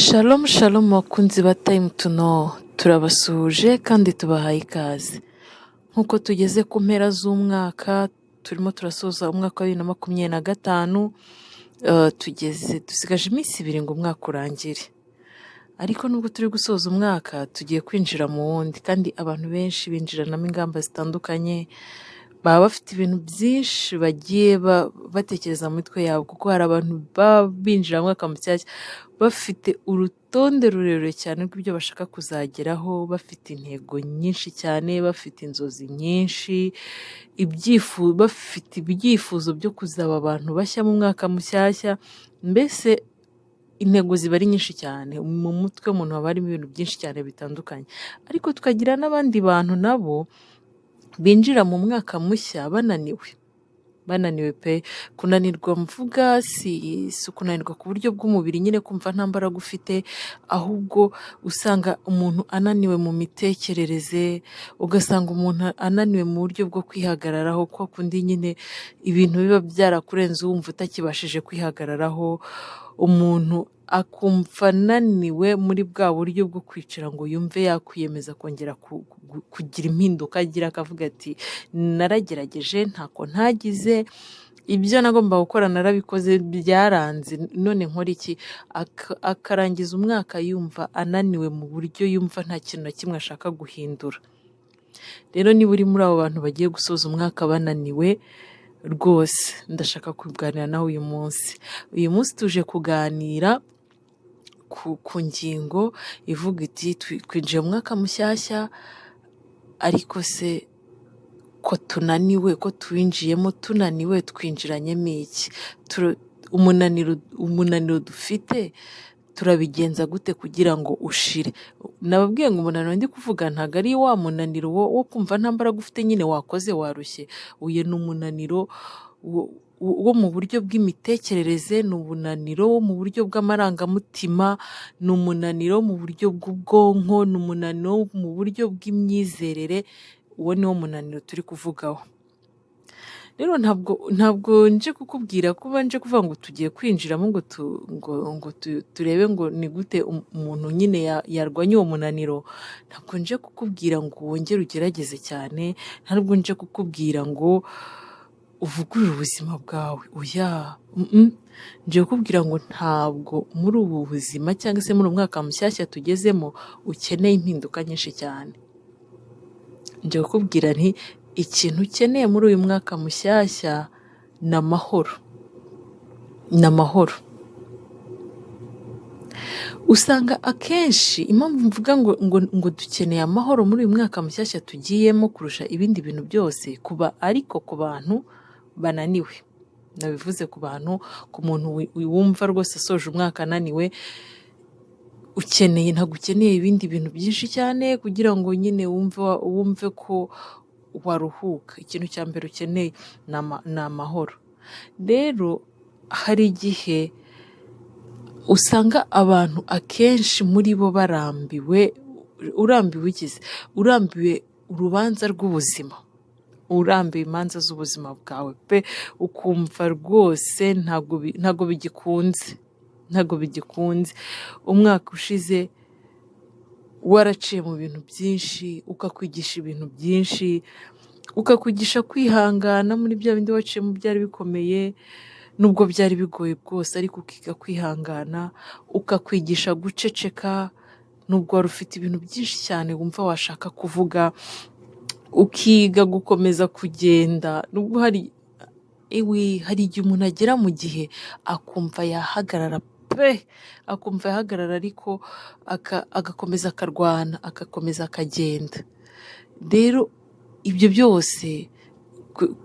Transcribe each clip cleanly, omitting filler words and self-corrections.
Shalom shalom bakunzi ba Time to Know, turabasuhuje kandi tubahaye ikaze. Nk'uko tugeze ku mpera z'umwaka, turimo turasoza umwaka wa 2025, dusigaje iminsi 2 ngo umwaka urangire. Ariko nubwo turi gusoza umwaka, tugiye kwinjira mu wundi, kandi abantu benshi binjiranamo ingamba zitandukanye, baba bafite ibintu byinshi bagiye batekereza mu mitwe yabo, kuko hari abantu baba binjira mu mwaka mushyashya bafite urutonde rurerure cyane rw'ibyo bashaka kuzageraho, bafite intego nyinshi cyane, bafite inzozi nyinshi, bafite ibyifuzo byo kuzaba abantu bashya mu mwaka mushyashya. Mbese intego ziba ari nyinshi cyane, mu mutwe w'umuntu haba harimo ibintu byinshi cyane bitandukanye. Ariko tukagira n'abandi bantu nabo binjira mu mwaka mushya bananiwe pe. Kunanirwa mvuga si kunanirwa ku buryo bw'umubiri nyine kumva nta mbaraga ufite, ahubwo usanga umuntu ananiwe mu mitekerereze, ugasanga umuntu ananiwe mu buryo bwo kwihagararaho, kwa kundi nyine ibintu biba byarakurenze wumva utakibashije kwihagararaho. Umuntu akumva ananiwe muri bwa buryo bwo kwicara ngo yumve yakwiyemeza kongera kugira impinduka agira, akavuga ati naragerageje ntako ntagize, ibyo nagomba gukora narabikoze byaranze, none nkora iki? Akarangiza umwaka yumva ananiwe mu buryo yumva nta kintu na kimwe ashaka guhindura. Rero niba uri muri abo bantu bagiye gusoza umwaka bananiwe rwose, ndashaka kuganira nawe uyu munsi. Uyu munsi tuje kuganira ku ngingo ivuga iti twinjiye mu mwaka mushyashya, ariko se ko tunaniwe, ko tuwinjiyemo tunaniwe, twinjiranyemo iki? Umunaniro dufite turabigenza gute kugira ngo ushire? Nababwiye ngo umunaniro ndi kuvuga ntabwo ari wa munaniro wo kumva nta mbaraga ufite nyine wakoze warushye. Uyu ni umunaniro wo mu buryo bw'imitekerereze, ni umunaniro wo mu buryo bw'amarangamutima, ni umunaniro wo mu buryo bw'ubwonko, ni umunaniro wo mu buryo bw'imyizerere. Uwo ni wo munaniro turi kuvugaho. Rero ntabwo nje kukubwira kuba nje kuvuga ngo tugiye kwinjiramo ngo turebe ngo ni gute umuntu nyine yarwanya uwo munaniro. Ntabwo nje kukubwira ngo wongere ugerageze cyane, ntabwo nje kukubwira ngo uvugurure ubuzima bwawe. Oya, nje kukubwira ngo ntabwo muri ubu buzima cyangwa se muri umwaka mushyashya tugezemo ukeneye impinduka nyinshi cyane. Nje kukubwira nti ikintu ukeneye muri uyu mwaka mushyashya ni amahoro. Ni amahoro. Usanga akenshi impamvu mvuga ngo dukeneye amahoro muri uyu mwaka mushyashya tugiyemo kurusha ibindi bintu byose, ariko ku bantu bananiwe. Nabivuze ku muntu wumva rwose asoje umwaka ananiwe, ntabwo ukeneye ibindi bintu byinshi cyane kugira ngo nyine wumve ko waruhuka. Ikintu cya mbere ukeneye ni amahoro. Rero hari igihe usanga abantu akenshi muri bo barambiwe. Urambiwe urubanza rw'ubuzima, urambiwe imanza z'ubuzima bwawe pe, ukumva rwose ntabwo bigikunze. Umwaka ushize waraciye mu bintu byinshi, ukakwigisha ibintu byinshi, ukakwigisha kwihangana muri bya bindi waciyemo byari bikomeye, nubwo byari bigoye bwose, ariko ukiga kwihangana, ukakwigisha guceceka nubwo wari ufite ibintu byinshi cyane wumva washaka kuvuga, ukiga gukomeza kugenda. Nubwo hari igihe umuntu agera mu gihe akumva yahagarara pe, ariko agakomeza akarwana, agakomeza akagenda. Rero ibyo byose,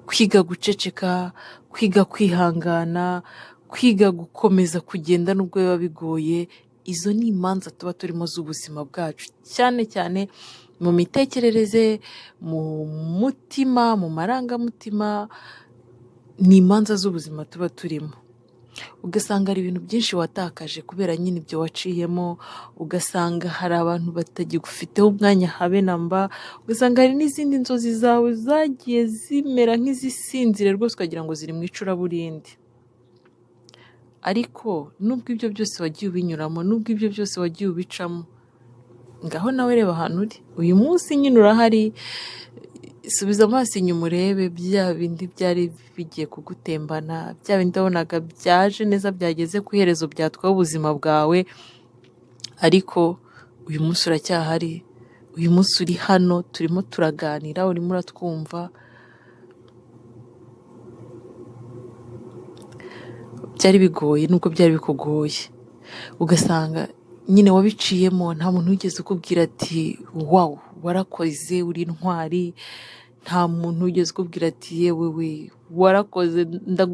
kwiga guceceka, kwiga kwihangana, kwiga gukomeza kugenda nubwo biba bigoye, izo ni imanza tuba turimo z'ubuzima bwacu, cyane cyane mu mitekerereze, mu mutima, mu marangamutima. Ni imanza z'ubuzima tuba turimo. Ugasanga hari ibintu byinshi watakaje kubera nyine ibyo waciyemo, ugasanga hari abantu batagifiteho umwanya habe na mba, ugasanga hari n'izindi nzozi zawe zagiye zimera nk'izisinzire rwose ukagira ngo ziri mu icuraburindi. ariko nubwo ibyo byose wagiye ubinyuramo, nubwo ibyo byose wagiye ubicamo, ngaho nawe reba ahantu uri uyu munsi, nyine urahari. Subiza amaso inyuma urebe bya bindi byari bigiye kugutembana, bya bindi wabonaga byaje neza, byageze ku iherezo, byatwaye ubuzima bwawe, ariko uyu munsi uracyahari. Uyu munsi uri hano, turimo turaganira, urimo uratwumva. Byari bigoye, nubwo byari bikugoye, ugasanga nyine wabiciyemo, nta muntu wigeze ukubwira ati wawu warakoze, uri intwari. Nta muntu wigeze ukubwira ati yewe we warakoze,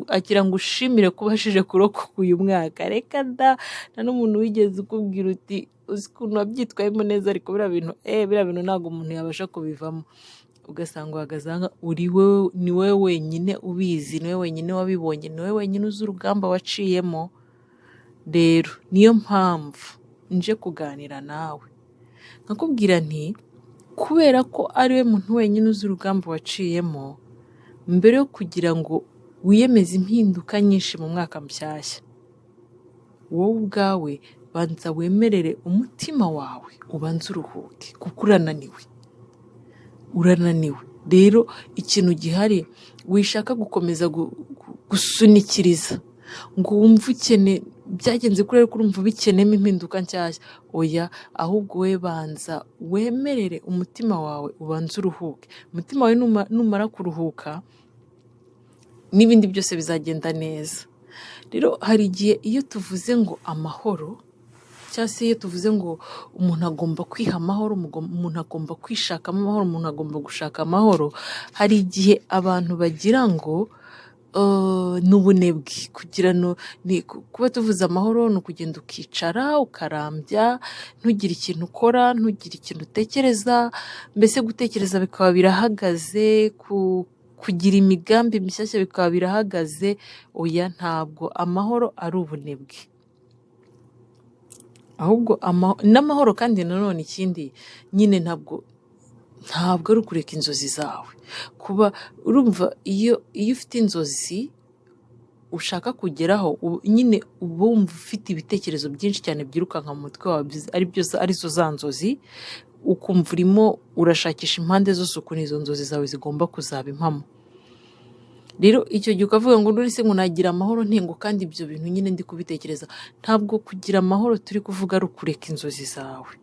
agira ngo ushimire ko ubashije kurokoka uyu mwaka. Reka nta n'umuntu wigeze ukubwira uti uzi ukuntu wabyitwayemo neza, ariko biriya bintu ntabwo umuntu yabasha kubivamo. Ugasanga uhagaze aha ni wowe wenyine ubizi, ni wowe wenyine wabibonye, ni wowe wenyine uzi urugamba waciyemo. Rero niyo mpamvu nje kuganira nawe nkakubwira nti, kubera ko ari we muntu wenyine uzi urugamba waciyemo, mbere yo kugira ngo wiyemeze impinduka nyinshi mu mwaka mushyashya, wowe ubwawe banza wemerere umutima wawe ubanze uruhuke, kuko urananiwe. Rero ikintu gihari, wishaka gukomeza gusunikiriza ngo wumve byagenze kuri ariko urumva bikenemo impinduka nshyashya. Oya, ahubwo we banza wemerere umutima wawe ubanze uruhuke. Umutima wawe numara kuruhuka, n'ibindi byose bizagenda neza. Rero hari igihe iyo tuvuze ngo amahoro, cyangwa se iyo tuvuze ngo umuntu agomba kwiha amahoro, umuntu agomba kwishakamo amahoro, umuntu agomba gushaka amahoro, hari igihe abantu bagira ngo ni ubunebwe. Kuba tuvuze amahoro ni ukugenda ukicara ukarambya, ntugire ikintu ukora, ntugire ikintu utekereza, mbese gutekereza bikaba birahagaze, kugira imigambi mishyashya bikaba birahagaze. Oya, ntabwo amahoro ari ubunebwe, ahubwo n'amahoro. Kandi nanone ikindi nyine ntabwo ari ukureka inzozi zawe. Kuba urumva iyo ufite inzozi ushaka kugeraho, nyine uba wumva ufite ibitekerezo byinshi cyane byirukanka mu mutwe wawe, arizo za nzozi, ukumva urimo urashakisha impande zose ukuntu izo nzozi zawe zigomba kuzaba impamo. Rero icyo gihe ukavuga ngo nurese ngo nagira amahoro ntengo, kandi ibyo bintu nyine ndi kubitekereza. Ntabwo kugira amahoro turi kuvuga ari ukureka inzozi zawe,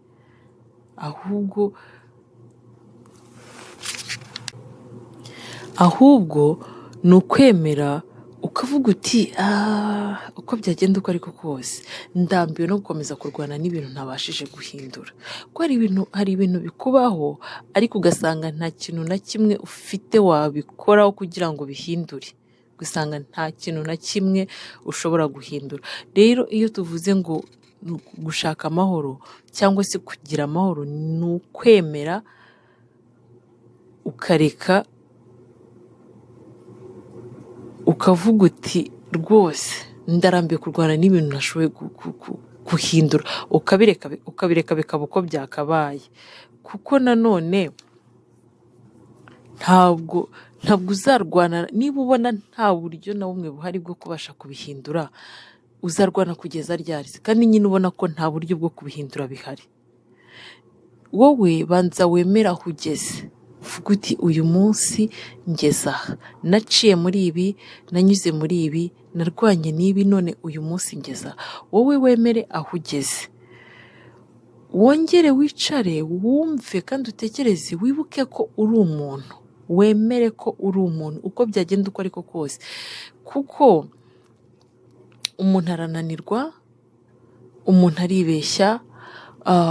ahubwo ni ukwemera ukavuga uti uko byagenda uko ariko kose, ndambiwe no gukomeza kurwana n'ibintu ntabashije guhindura. Ko hari ibintu bikubaho, ariko ugasanga nta kintu na kimwe ufite wabikoraho kugira ngo bihindure, ugasanga nta kintu na kimwe ushobora guhindura. Rero iyo tuvuze ngo gushaka amahoro cyangwa se kugira amahoro, ni ukwemera ukareka ukavuga uti rwose ndarambiwe kurwana n'ibintu nashoboye guhindura, ukabireka bikaba uko byakabaye. Kuko nanone ntabwo uzarwana niba ubona nta buryo na bumwe buhari bwo kubasha kubihindura. Uzarwana kugeza ryari? Kandi nyine ubona ko nta buryo bwo kubihindura bihari. Wowe banza wemera aho ugeze, uvuga uti uyu munsi ngeze aha, naciye muri ibi, nanyuze muri ibi, narwanye n'ibi, none uyu munsi ngeze aha. Wowe wemere aho ugeze, wongere wicare wumve kandi utekereze, wibuke ko uri umuntu, wemere ko uri umuntu uko byagenda uko ariko kose. Kuko umuntu arananirwa, umuntu aribeshya,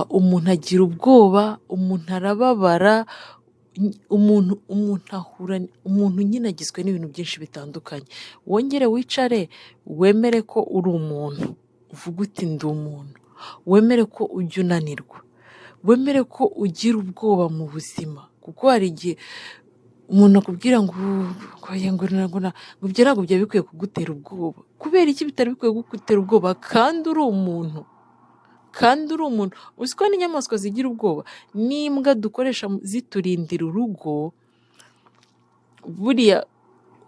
umuntu agira ubwoba, umuntu arababara, umuntu nyine agizwe n'ibintu byinshi bitandukanye. Wongere wicare wemere ko uri umuntu, uvuga uti ndi umuntu, wemere ko ujya unanirwa, wemere ko ugira ubwoba mu buzima. Kuko hari igihe umuntu akubwira ngo ibyo ntabwo byari bikwiye kugutera ubwoba. Kubera iki bitari bikwiye kugutera ubwoba? Kandi uri umuntu. Uzi ko n'inyamaswa zigira ubwoba, n'imbwa dukoresha ziturindira urugo, buriya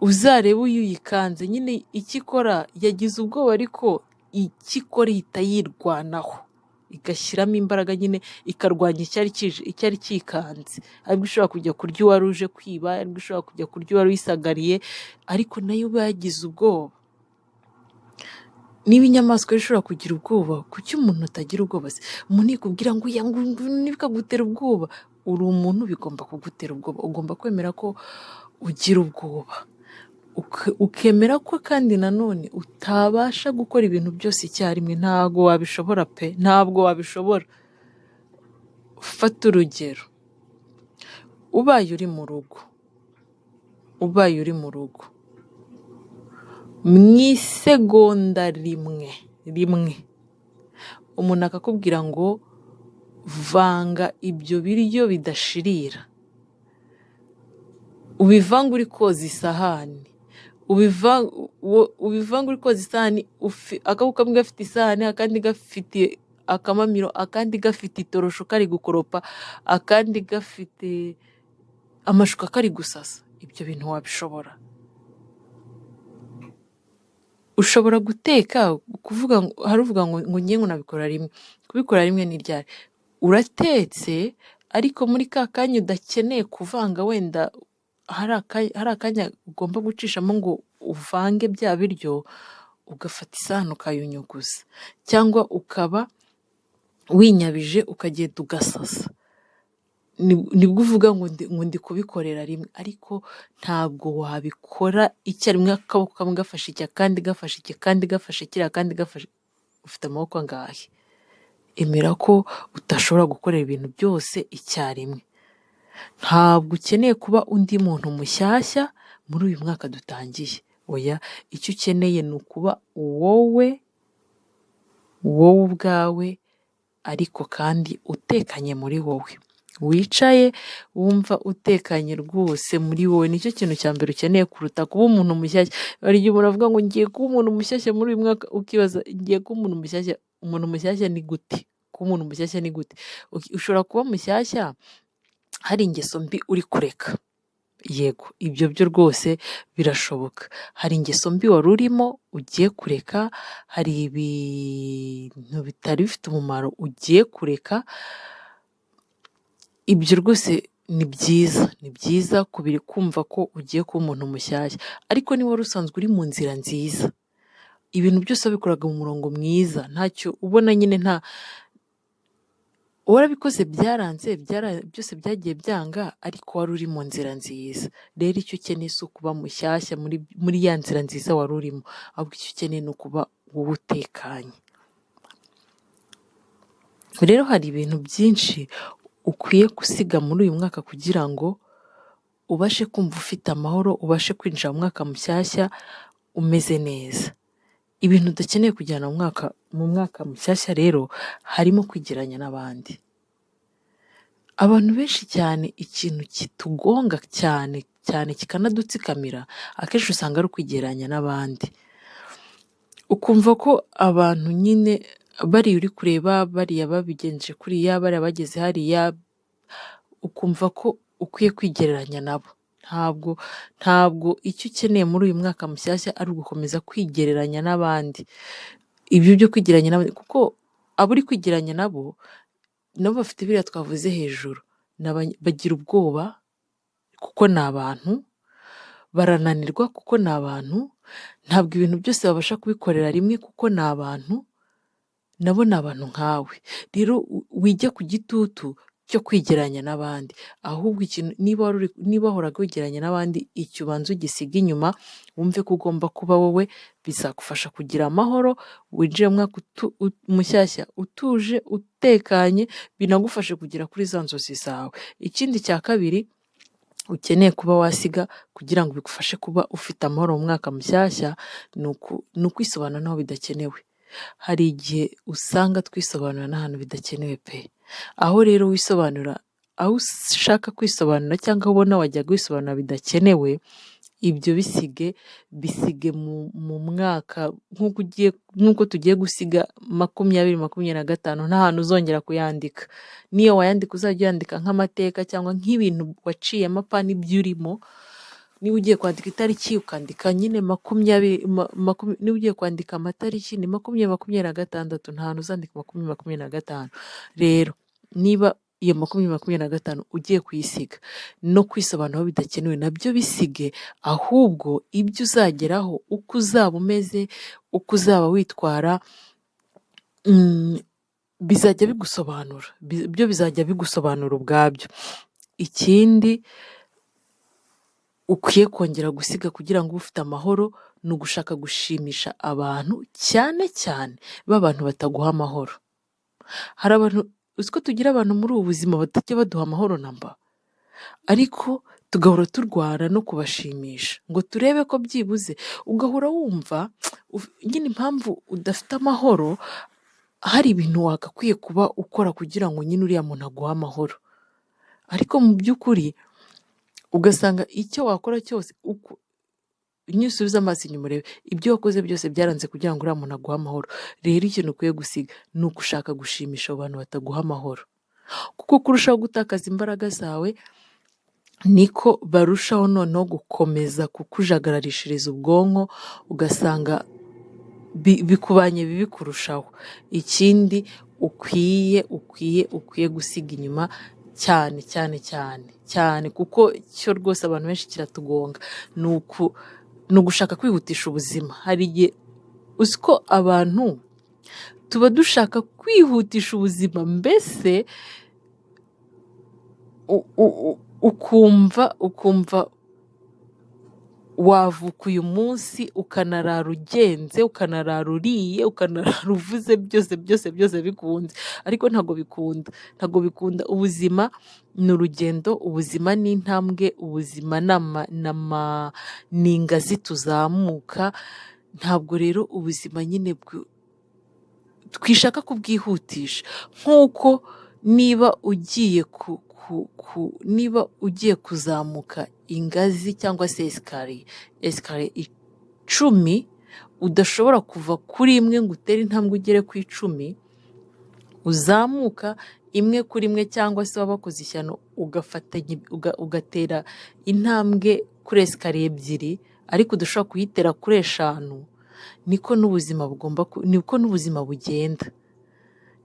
uzarebe uyu uyikanze nyine icyo ikora yagize ubwoba ariko icyo ikora ihita yirwanaho igashyiramo imbaraga nyine ikarwanya icyari cyikanze, aribwo ishobora kujya kurya uwari uje kwiba, aribwo ishobora kujya kurya uwari wisagariye, ariko nayo uba yagize ubwoba. Niba inyamaswa ishobora kugira ubwoba, kuki umuntu atagira ubwoba se? Umuntu yikubwira ngo oya ngo ntibikagutera ubwoba, uri umuntu bigomba kugutera ubwoba, ugomba kwemera ko ugira ubwoba, ukemera ko kandi nanone utabasha gukora ibintu byose icyarimwe. Ntabwo wabishobora pe, ntabwo wabishobora. Fata urugero, ubaye uri mu rugo, mu isegonda rimwe umuntu akakubwira ngo vanga ibyo biryo bidashirira, ubivanga uri koza isahani, ubivanga uri koza isahani, akaboko kamwe gafite isahani, akandi gafite akamamiro, akandi gafite itorosho kari gukoropa, akandi gafite amashuka kari gusasa. Ibyo bintu wabishobora? Ushobora guteka hari uvuga ngo ngiye ngo nabikora rimwe. Kubikora rimwe ni ryari? Uratetse ariko muri ka kanya udakeneye kuvanga, wenda hari akanya ugomba gucishamo ngo uvange bya biryo, ugafata isahani ukayunyuguza, cyangwa ukaba winyabije ukagenda ugasasa, nibwo uvuga ngo ndi kubikorera rimwe. Ariko ntabwo wabikora icyarimwe, akaboko kamwe gafashe iki, akandi gafashe iki, akandi gafashe kiriya, akandi gafashe, ufite amaboko angahe? Emera ko udashobora gukorera ibintu byose icyarimwe. Ntabwo ukeneye kuba undi muntu mushyashya muri uyu mwaka dutangiye, oya, icyo ukeneye ni ukuba wowe ubwawe, ariko kandi utekanye muri wowe, wicaye wumva utekanye rwose muri wowe. Nicyo kintu cya mbere ukeneye kuruta kuba umuntu mushyashya. Hari igihe umuntu avuga ngo ngiye kuba umuntu mushyashya muri uyu mwaka, ukibaza ngiye kuba umuntu mushyashya. Umuntu mushyashya ni gute? Kuba umuntu mushyashya ni gute? Ushobora kuba mushyashya hari ingeso mbi uri kureka, yego, ibyo byo rwose birashoboka. Hari ingeso mbi wari urimo ugiye kureka, hari ibintu bitari bifite umumaro ugiye kureka. Ibyo rwose ni byiza kumva ko ugiye kuba umuntu mushyashya. Ariko niba wari usanzwe uri mu nzira nziza, ibintu byose wabikoraga mu murongo mwiza, ntacyo ubona nyine, warabikoze byaranze, byose byagiye byanga, ariko wari uri mu nzira nziza. Rero icyo ukeneye si ukuba mushyashya muri ya nzira nziza wari urimo, ahubwo icyo ukeneye ni ukuba wowe utekanye. Rero hari ibintu byinshi ukwiye gusiga muri uyu mwaka kugira ngo ubashe kumva ufite amahoro, ubashe kwinjira mu mwaka mushyashya umeze neza. Ibintu udakeneye kujyana mu mwaka mushyashya rero harimo kwigeranya n'abandi. Abantu benshi cyane ikintu kitugonga cyane kikanadutsikamira, akenshi usanga ari ukwigeranya n'abandi. Ukumva ko abantu nyine bariya uri kureba, bariya babigenje kuriya, bariya bageze hariya, ukumva ko ukwiye kwigereranya nabo. Ntabwo icyo ukeneye muri uyu mwaka mushyashya ari ugukomeza kwigereranya n'abandi. Ibyo byo kwigereranya n'abandi, kuko abo uri kwigereranya nabo bafite biriya twavuze hejuru, bagira ubwoba kuko ni abantu, barananirwa kuko ni abantu, ntabwo ibintu byose babasha kubikorera rimwe kuko ni abantu, nabo ni abantu nkawe. Rero wijya ku gitutu cyo kwigeranya n'abandi, ahubwo niba wahoraga wigeranya n'abandi, icyo ubanza ugisiga inyuma, wumve ko ugomba kuba wowe. Bizagufasha kugira amahoro, winjire mu mwaka mushyashya utuje, utekanye, binagufashe kugera kuri za nzozi zawe. Ikindi cya kabiri ukeneye kuba wasiga kugira ngo bigufashe kuba ufite amahoro mu mwaka mushyashya, ni ukwisobanura n'aho bidakenewe. Hari igihe usanga twisobanura n'ahantu bidakenewe pe. Aho rero wisobanura, aho ushaka kwisobanura cyangwa aho ubona wajyaga wisobanura bidakenewe, ibyo bisige mu mwaka nk'uko tugiye gusiga 2025, nta hantu uzongera kuyandika. Niyo wayandika uzajya uyandika nk'amateka cyangwa nk'ibintu waciyemo apana ibyo urimo, niba ugiye kwandika itariki ukandika nyine makumyabiri, niba ugiye kwandika amatariki ni makumyabiri makumyabiri na gatandatu, nta hantu uzandika makumyabiri makumyabiri na gatanu. Rero niba iyo makumyabiri makumyabiri na gatanu ugiye kuyisiga, no kwisobanuraho bidakenewe nabyo bisige, ahubwo ibyo uzageraho, uko uzaba umeze, uko uzaba witwara, bizajya bigusobanura, byo bizajya bigusobanura ubwabyo. Ikindi ukwiye kongera gusiga kugira ngo ube ufite amahoro, ni ugushaka gushimisha abantu, cyane cyane b'abantu bataguha amahoro. Hari abantu, uzi ko tugira abantu muri ubu buzima batajya baduha amahoro namba, ariko tugahora turwara no kubashimisha ngo turebe ko byibuze, ugahora wumva nyine impamvu udafite amahoro, hari ibintu wagakwiye kuba ukora kugira ngo nyine uriya muntu aguhe amahoro, ariko mu by'ukuri ugasanga icyo wakora cyose, iyo usubiza amaso inyuma urebe ibyo wakoze byose byaranze kugira ngo uriya muntu aguhe amahoro. Rero ikintu ukwiye gusiga ni ugushaka gushimisha abo bantu bataguha amahoro, kuko kurushaho gutakaza imbaraga zawe niko barushaho noneho gukomeza kukujagararishiriza ubwonko, ugasanga bikubanye bibi kurushaho. Ikindi ukwiye gusiga inyuma cyane cyane cyane cyane, kuko cyo rwose abantu benshi kiratugonga, ni ugushaka kwihutisha ubuzima. Hari igihe uzi ko abantu tuba dushaka kwihutisha ubuzima, mbese ukumva wavuka uyu munsi ukanarara ugenze, ukanarara uriye, ukanarara uvuze, byose bikunze, ariko ntabwo bikunda. Ubuzima ni urugendo, ubuzima ni intambwe, ubuzima ni ingazi tuzamuka. Ntabwo rero ubuzima nyine twishaka kubwihutisha, nk'uko niba ugiye kuzamuka ingazi cyangwa se esikariye 10, udashobora kuva kuri imwe ngo utere intambwe ugere ku 10, uzamuka imwe kuri imwe, cyangwa se waba wakoze ishyano ugatera intambwe kuri esikariye 2, ariko udashobora kuyitera kuri 5. niko n'ubuzima bugenda.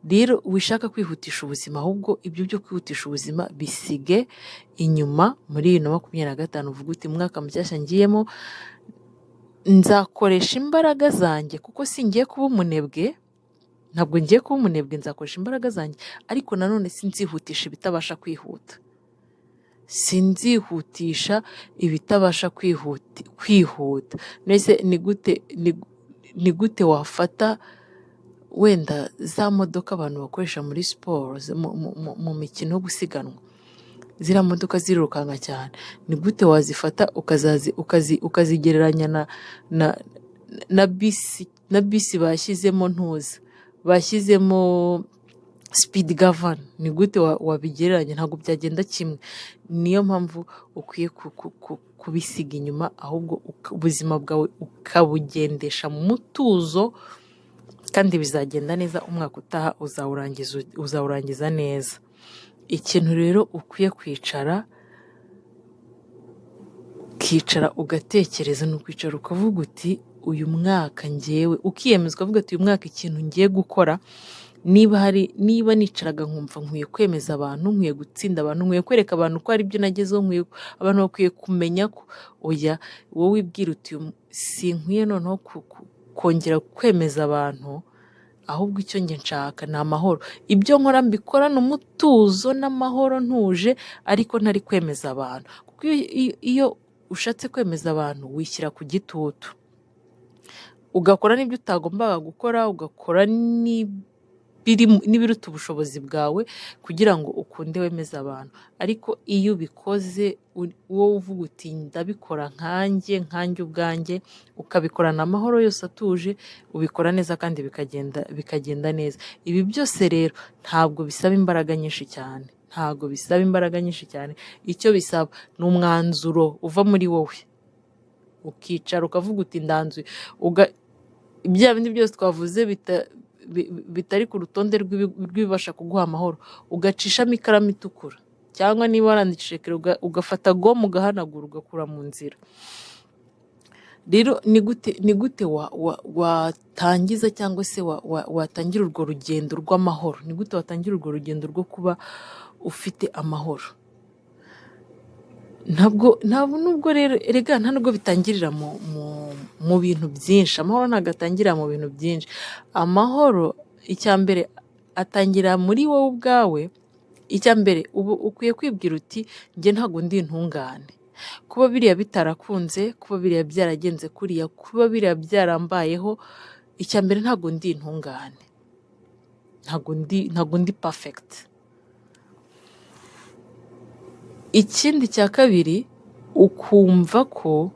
Rero wishaka kwihutisha ubuzima, ahubwo ibyo byo kwihutisha ubuzima bisige inyuma. Muri 2025 uvuga uti mwaka mushyashya ngiyemo nzakoresha imbaraga zanjye, kuko singiye kuba umunebwe, ntabwo ngiye kuba umunebwe, nzakoresha imbaraga zanjye, ariko nanone sinzihutisha ibitabasha kwihuta, Nese ni gute wafata wenda za modoka abantu bakoresha muri siporo, mu mikino yo gusiganwa, ziriya modoka zirukanka cyane, ni gute wazifata ukazigereranya na bisi bashyizemo speed govern? Ni gute wabigereranya? Ntabwo byagenda kimwe. Niyo mpamvu ukwiye kubisiga inyuma, ahubwo ubuzima bwawe ukabugendesha mu mutuzo, kandi bizagenda neza. Umwaka utaha uzawurangiza neza. Ikintu rero ukwiye kwicara ugatekereza, ni ukwicara ukavuga uti uyu mwaka ngewe, ukiyemeza ukavuga ati uyu mwaka ikintu ngiye gukora, niba nicaraga nkumva nkwiye kwemeza abantu, nkwiye gutsinda abantu, nkwiye kwereka abantu ko ari byo nagezeho, abantu bakwiye kumenya ko oya, wowe wibwira uti sinkwiye noneho kongera kwemeza abantu, ahubwo icyo njye nshaka ni amahoro. Ibyo nkora mbikorana umutuzo n'amahoro, ntuje, ariko ntari kwemeza abantu. Kuko iyo ushatse kwemeza abantu wishyira ku gitutu, ugakora n'ibyo utagombaga gukora, ugakora n'ibiruta ubushobozi bwawe kugira ngo ukunde wemeze abantu. Ariko iyo ubikoze wowe uvuga uti ndabikora nkanjye ubwanjye, ukabikorana amahoro yose atuje, ubikora neza kandi bikagenda neza. Ibi byose rero ntabwo bisaba imbaraga nyinshi cyane, icyo bisaba ni umwanzuro uva muri wowe, ukicara ukavuga uti ndanzuye, bya bindi byose twavuze bitari ku rutonde rw'ibibasha kuguha amahoro, ugacishamo ikaramu itukura, cyangwa niba warandikishije kare ugafata gome ugahanagura ugakura mu nzira. Rero ni gute watangiza cyangwa se watangira urwo rugendo rw'amahoro? Ni gute watangira urwo rugendo rwo kuba ufite amahoro? Ntabwo nubwo rero erega nta nubwo bitangirira mu bintu byinshi. Amahoro ntabwo atangirira mu bintu byinshi. Amahoro icya mbere atangira muri wowe ubwawe. Icya mbere ukwiye kwibwira uti njye ntabwo ndi intungane. Kuba biriya bitarakunze, kuba biriya byaragenze kuriya, kuba biriya byarambayeho, icya mbere ntabwo ndi intungane. Ntabwo ndi perfect. Ikindi cya kabiri ukumva ko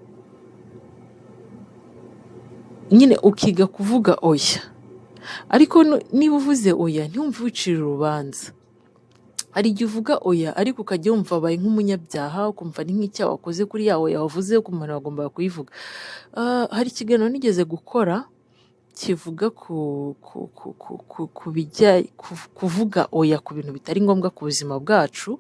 nyine ukiga kuvuga oya. Ariko niba uvuze oya ntiwumve wicira urubanza. Hari igihe uvuga oya ariko ukajya wumva abaye nk'umunyabyaha, ukumva ni nk'icyaha wakoze kuri ya oya wavuze ku muntu wagombaga kuyivuga. Hari ikiganiro nigeze gukora kivuga kuvuga oya ku bintu bitari ngombwa ku buzima bwacu.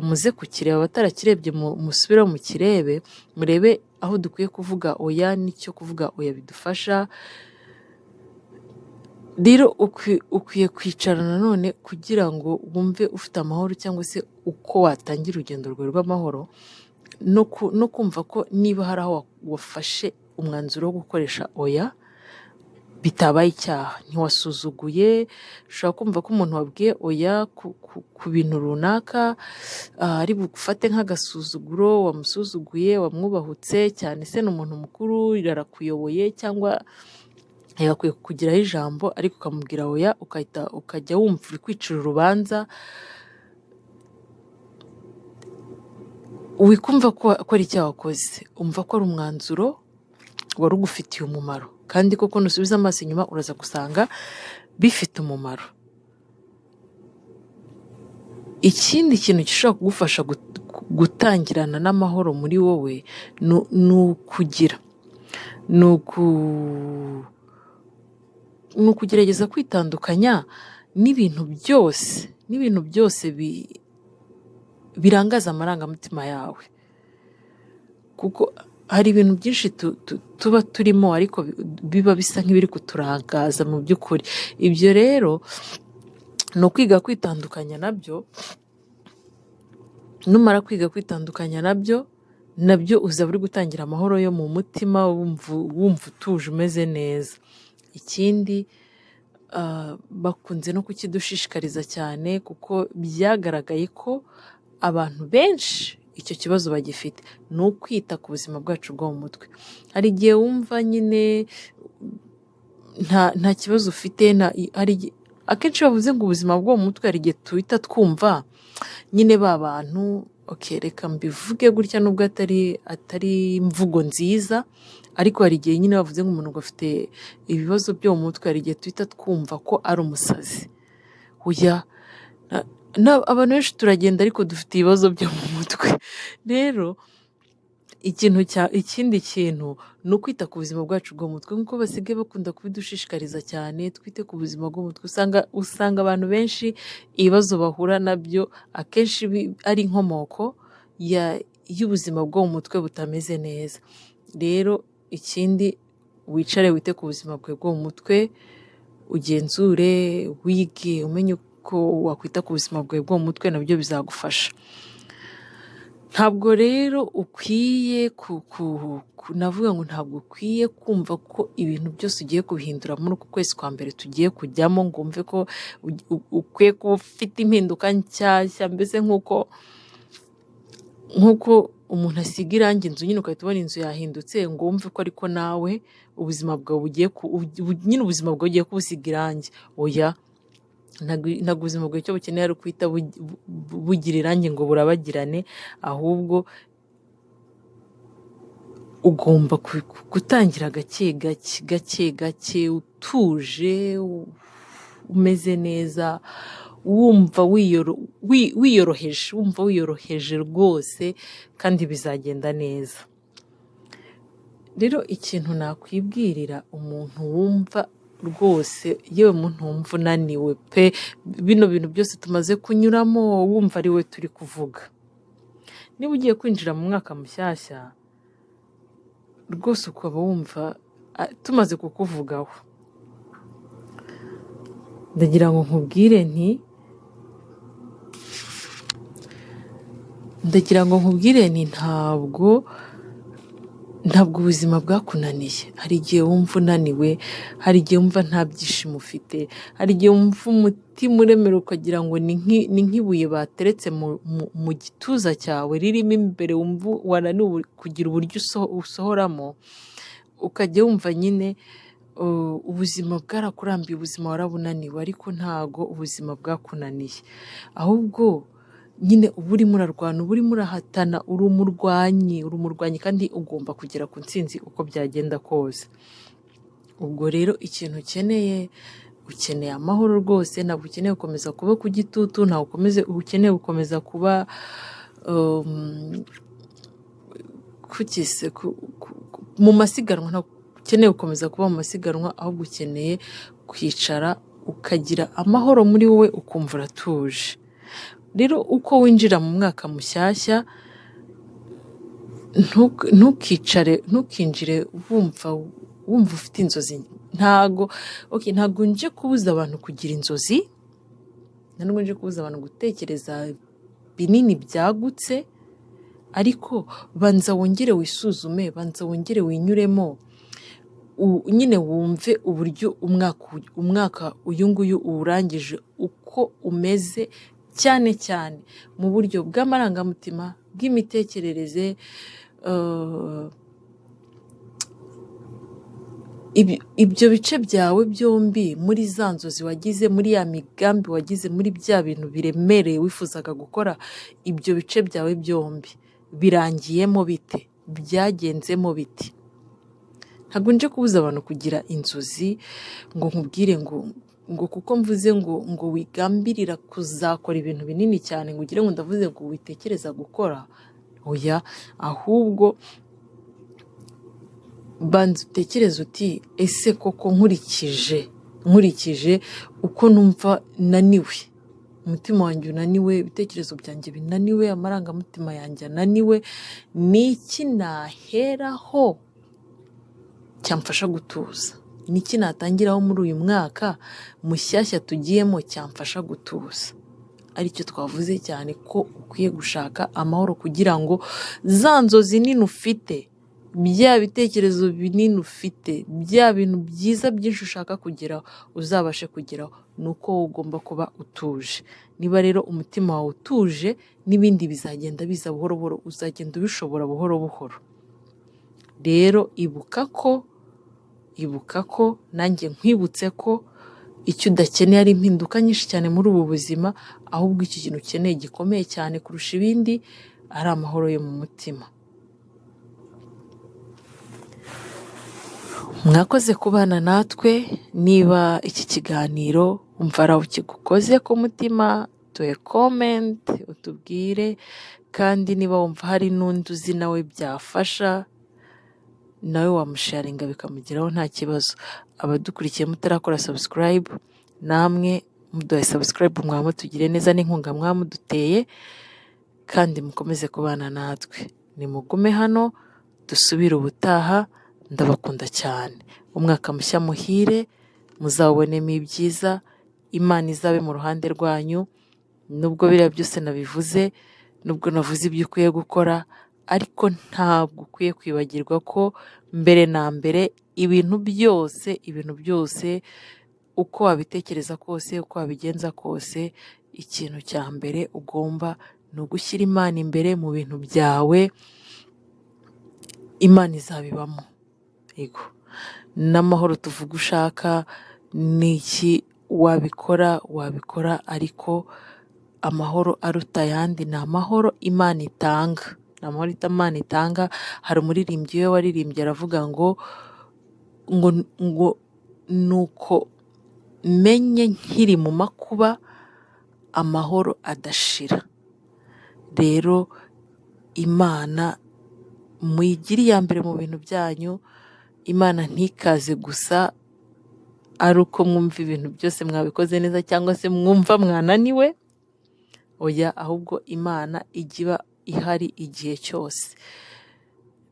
Muze kukireba, abatarakirebye musubire mu kirebe, murebe aho dukwiye kuvuga oya n'icyo kuvuga oya bidufasha. Rero ukwiye kwicara nanone kugira ngo wumve ufite amahoro, cyangwa se uko watangira urugendo rwawe rw'amahoro, no kumva ko niba hari aho wafashe umwanzuro wo gukoresha oya bitabaye icyaha. Ntiwasuzuguye. Ushobora kumva ko umuntu wabwiye oya ku bintu runaka ari bugufate nk'agasuzuguro, wamusuzuguye, wamwubahutse cyane se ni umuntu mukuru yarakuyoboye cyangwa yagakwiye kukugiraho ijambo, ariko ukamubwira oya ukajya wumva uri kwicira urubanza. Wikumva ko ari icyaha wakoze, umva ko ari umwanzuro wari ugufitiye umumaro, kandi koko nusubiza amaso inyuma uraza gusanga bifite umumaro. Ikindi kintu gishobora kugufasha gutangirana n'amahoro muri wowe ni ukugerageza kwitandukanya n'ibintu byose birangaza amarangamutima yawe. Kuko hari ibintu byinshi tuba turimo ariko biba bisa nk'ibiri kuturangaza mu by'ukuri. Ibyo rero ni ukwiga kwitandukanya nabyo. Numara kwiga kwitandukanya nabyo uzaba uri gutangira amahoro yo mu mutima, wumva utuje umeze neza. Ikindi bakunze no kukidushishikariza cyane, kuko byagaragaye ko abantu benshi icyo kibazo bagifite, ni ukwita ku buzima bwacu bwo mu mutwe. Hari igihe wumva nyine nta kibazo ufite, akenshi bavuze ngo ubuzima bwo mu mutwe, hari igihe tuhita twumva nyine ba bantu, reka mbivuge gutya nubwo atari imvugo nziza, ariko hari igihe nyine bavuze ngo umuntu afite ibibazo byo mu mutwe, hari igihe tuhita twumva ko ari umusazi. Abantu benshi turagenda ariko dufite ibibazo byo mu mutwe. Rero ikindi kintu ni ukwita ku buzima bwacu bwo mu mutwe, nk'uko basigaye bakunda kubidushishikariza cyane. Twite ku buzima bwo mu mutwe. Usanga abantu benshi ibibazo bahura nabyo akenshi ari inkomoko y'ubuzima bwo mu mutwe butameze neza. Rero ikindi, wicare wite ku buzima bwawe bwo mu mutwe, ugenzure, wige, umenye uko wakwita ku buzima bwawe bwo mu mutwe, nabyo bizagufasha. Ntabwo rero ukwiye navuga ngo ntabwo ukwiye kumva ko ibintu byose ugiye kubihindura muri uku kwezi kwa mbere tugiye kujyamo, ngo wumve ko ukwiye kuba ufite impinduka nshyashya, mbese nk'uko umuntu asiga irangi inzu, nyine ugahita ubona inzu yahindutse, ngo wumve ko ariko nawe ubuzima bwawe bugiye kubusiga irangi. Oya, ntabwo ubuzima bwawe icyo bukeneye ari ukwita bugira irangi ngo burabagirane, ahubwo ugomba gutangira gake gake, utuje, umeze neza, wumva wiyoroheje rwose, kandi bizagenda neza. Rero ikintu nakwibwirira umuntu wumva rwose yewe muntu wumva unaniwe pe, bino bintu byose tumaze kunyuramo wumva ari we turi kuvuga. Niba ugiye kwinjira mu mwaka mushyashya rwose ukaba wumva tumaze kukuvugaho, ndagira ngo nkubwire nti ntabwo ubuzima bwakunaniye. Hari igihe wumva unaniwe, hari igihe wumva nta byishimo ufite, hari igihe wumva umutima uremera ukagira ngo ni nk'ibuye bateretse mu gituza cyawe ririmo imbere, wumva wananiwe kugira uburyo usohoramo, ukajya wumva nyine ubuzima bwarakurambiye, ubuzima warabunaniwe, ariko ntago ubuzima bwakunaniye, ahubwo nyine uba urimo urarwana, uba urimo urahatana, uri umurwanyi kandi ugomba kugera ku ntsinzi uko byagenda kose. Ubwo rero ikintu ukeneye amahoro rwose, ntabwo ukeneye gukomeza kuba ku gitutu, ntabwo ukeneye gukomeza kuba mu masiganwa, ntabwo ukeneye gukomeza kuba mu masiganwa, ahubwo ukeneye kwicara ukagira amahoro muri wowe ukumva uratuje. Rero uko winjira mu mwaka mushyashya, ntukinjire wumva ufite inzozi. Ntago nje kubuza abantu kugira inzozi, ntabwo nje kubuza abantu gutekereza binini byagutse, ariko banza wongere wisuzume, banza wongere winyuremo, nyine wumve uburyo umwaka uyu nguyu uwurangije uko umeze, cyane cyane mu buryo bw'amarangamutima, bw'imitekerereze, ibyo bice byawe byombi, muri za nzozi wagize, muri ya migambi wagize, muri bya bintu biremereye wifuzaga gukora, ibyo bice byawe byombi birangiyemo bite, byagenzemo bite. Ntabwo nje kubuza abantu kugira inzozi ngo nkubwire ngo kuko mvuze ngo wigambirira kuzakora ibintu binini cyane ngo ugire ngo ndavuze ngo witekereza gukora, oya, ahubwo banza utekereze uti ese koko nkurikije uko numva naniwe, umutima wanjye unaniwe, ibitekerezo byanjye binaniwe, amarangamutima yanjye ananiwe, ni iki naheraho cyamfasha gutuza? Ni iki natangiraho muri uyu mwaka mushyashya tugiyemo cyamfasha gutuza? Aricyo twavuze cyane ko ukwiye gushaka amahoro kugira ngo za nzozi nini ufite, bya bitekerezo binini ufite, bya bintu byiza byinshi ushaka kugeraho uzabashe kugeraho, ni uko wowe ugomba kuba utuje. Niba rero umutima wawe utuje, n'ibindi bizagenda biza buhoro buhoro, uzagenda ubishobora buhoro buhoro. Rero ibuka ko nanjye nkwibutse ko icyo udakeneye ari impinduka nyinshi cyane muri ubu buzima, ahubwo iki kintu ukeneye gikomeye cyane kurusha ibindi ari amahoro yo mu mutima. Mwakoze kubana natwe. Niba iki kiganiro umva ari aho kigukoze ku mutima, tuhe comment utubwire, kandi niba wumva hari n'undi uzi nawe byafasha, nawe wamusharinga bikamugeraho nta kibazo. Abadukurikiye mutarakora subscribe, namwe muduhe subscribe, mwamutugire neza n'inkunga mwamuduteye, kandi mukomeze kubana natwe. Nimugume hano, dusubire ubutaha. Ndabakunda cyane. Umwaka mushya muhire, muzawubonemo ibyiza, Imana izabe mu ruhande rwanyu. Nubwo biriya byose nabivuze, nubwo navuze ibyo ukwiye gukora, ariko ntabwo ukwiye kwibagirwa ko mbere na mbere ibintu byose uko wabitekereza kose, uko wabigenza kose, ikintu cya mbere ugomba ni ugushyira Imana imbere mu bintu byawe. Imana izabibamo. Yego. N'amahoro tuvuga ushaka ni iki wabikora, ariko amahoro aruta ayandi ni amahoro Imana itanga. Ni amahoro Imana itanga. Hari umuririmbyi we waririmbye aravuga ngo nuko menye nkiri mu makuba amahoro adashira. Rero Imana muyigire iya mbere mu bintu byanyu. Imana ntikaze gusa ari uko mwumva ibintu byose mwabikoze neza cyangwa se mwumva mwananiwe, oya, ahubwo Imana ijya iba ihari igihe cyose.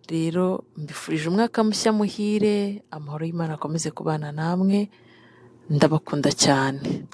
Rero mbifurije umwaka mushya muhire, amahoro y'Imana akomeze kubana namwe, ndabakunda cyane.